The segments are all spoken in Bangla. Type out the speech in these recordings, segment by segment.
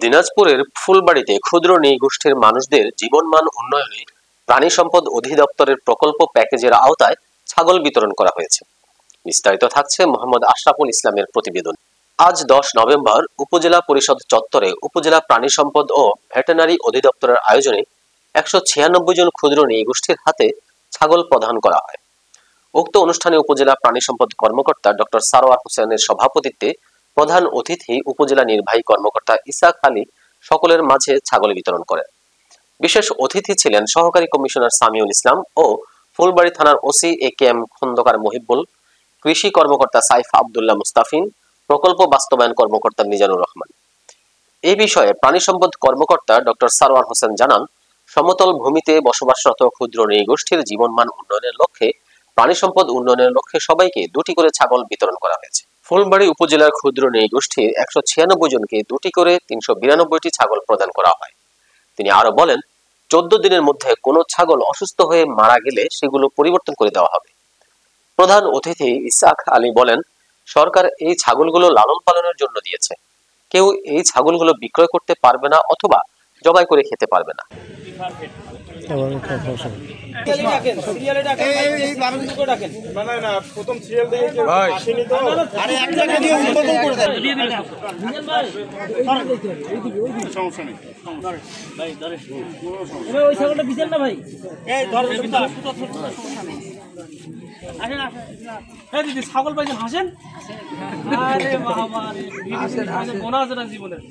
দিনাজপুরের ফুলবাড়িতে ক্ষুদ্র নৃগোষ্ঠীর মানুষদের জীবনমান উন্নয়নে প্রাণী সম্পদ অধিদপ্তরের প্রকল্প প্যাকেজের আওতায় ছাগল বিতরণ করা হয়েছে। বিস্তারিত থাকছে মোহাম্মদ আশরাফুল ইসলামের প্রতিবেদন। আজ 10 নভেম্বর উপজেলা পরিষদ চত্বরে উপজেলা প্রাণী সম্পদ ও ভেটেরিনারি অধিদপ্তরের আয়োজনে 196 জন ক্ষুদ্র নৃগোষ্ঠীর হাতে ছাগল প্রদান করা হয়। উক্ত অনুষ্ঠানে উপজেলা প্রাণী সম্পদ কর্মকর্তা ডক্টর সারোয়ার হোসেনের সভাপতিত্বে প্রধান অতিথি উপজেলা নির্বাহী কর্মকর্তা ইসাক আলী সকলের মাঝে ছাগল বিতরণ করেন। বিশেষ অতিথি ছিলেন সহকারী কমিশনার সামিউল ইসলাম ও ফুলবাড়ী থানার ওসি AKM খন্দকার মহিবুল, কৃষি কর্মকর্তা সাইফ আব্দুল্লাহ মুস্তাফিন, প্রকল্প বাস্তবায়ন কর্মকর্তা মিজানুর রহমান। এই বিষয়ে প্রাণী সম্পদ কর্মকর্তা ডক্টর সারোয়ার হোসেন জানান, সমতল ভূমিতে বসবাসরত ক্ষুদ্র নৃগোষ্ঠীর জীবনমান উন্নয়নের লক্ষ্যে প্রাণী সম্পদ উন্নয়নের লক্ষ্যে সবাইকে 2টি করে ছাগল বিতরণ করা হয়েছে। ফুলবাড়ী উপজেলার ক্ষুদ্র নৃগোষ্ঠীর 196 জনকে 2টি করে 392টি ছাগল প্রদান করা হয়। তিনি আরো বলেন, 14 দিনের মধ্যে কোনো ছাগল অসুস্থ হয়ে মারা গেলে সেগুলো পরিবর্তন করে দেওয়া হবে। প্রধান অতিথি ইসাক আলী বলেন, সরকার এই ছাগলগুলো লালন পালনের জন্য দিয়েছে। কেউ এই ছাগলগুলো বিক্রয় করতে পারবে না অথবা জবাই করে খেতে পারবে না। ছাগল পাইছেন হাসেন জীবনের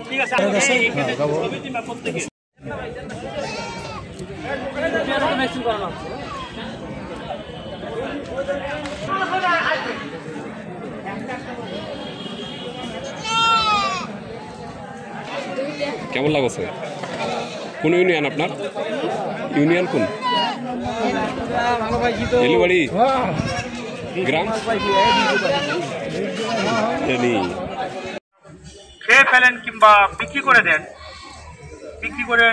ঠিক আছে কেমন লাগছে? কোন ইউনিয়ন আপনার? ইউনিয়ন কোন? এলিবাড়ি গ্রাম। খেয়ে ফেলেন কিংবা বিক্রি করে দেন, বিক্রি করে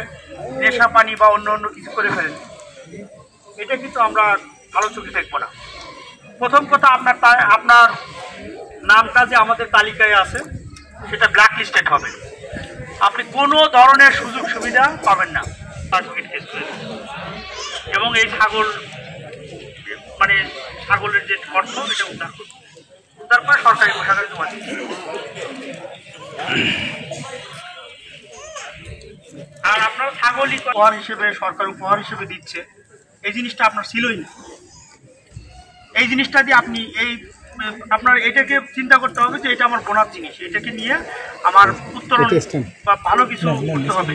নেশা পানি বা অন্য অন্য কিছু করে ফেলেন, এটা কিন্তু আমরা ভালো চোখে দেখবো না। প্রথম কথা, আপনার নামটা যে আমাদের তালিকায় আছে সেটা ব্ল্যাক লিস্টেড হবে। আপনি কোনো ধরনের সুযোগ সুবিধা পাবেন না। এবং এই ছাগল মানে ছাগলের যে অর্থ এটা উদ্ধার করে সরকারি কোষাগারে জমা দিচ্ছে। আর আপনার ছাগলই উপহার হিসেবে সরকার উপহার হিসেবে দিচ্ছে, এই জিনিসটা আপনার ছিলই না। এই জিনিসটা দিয়ে আপনি আপনার এটাকে চিন্তা করতে হবে যে এটা আমার বোনার জিনিস, এটাকে নিয়ে আমার উত্তরণ বা ভালো কিছু করতে হবে।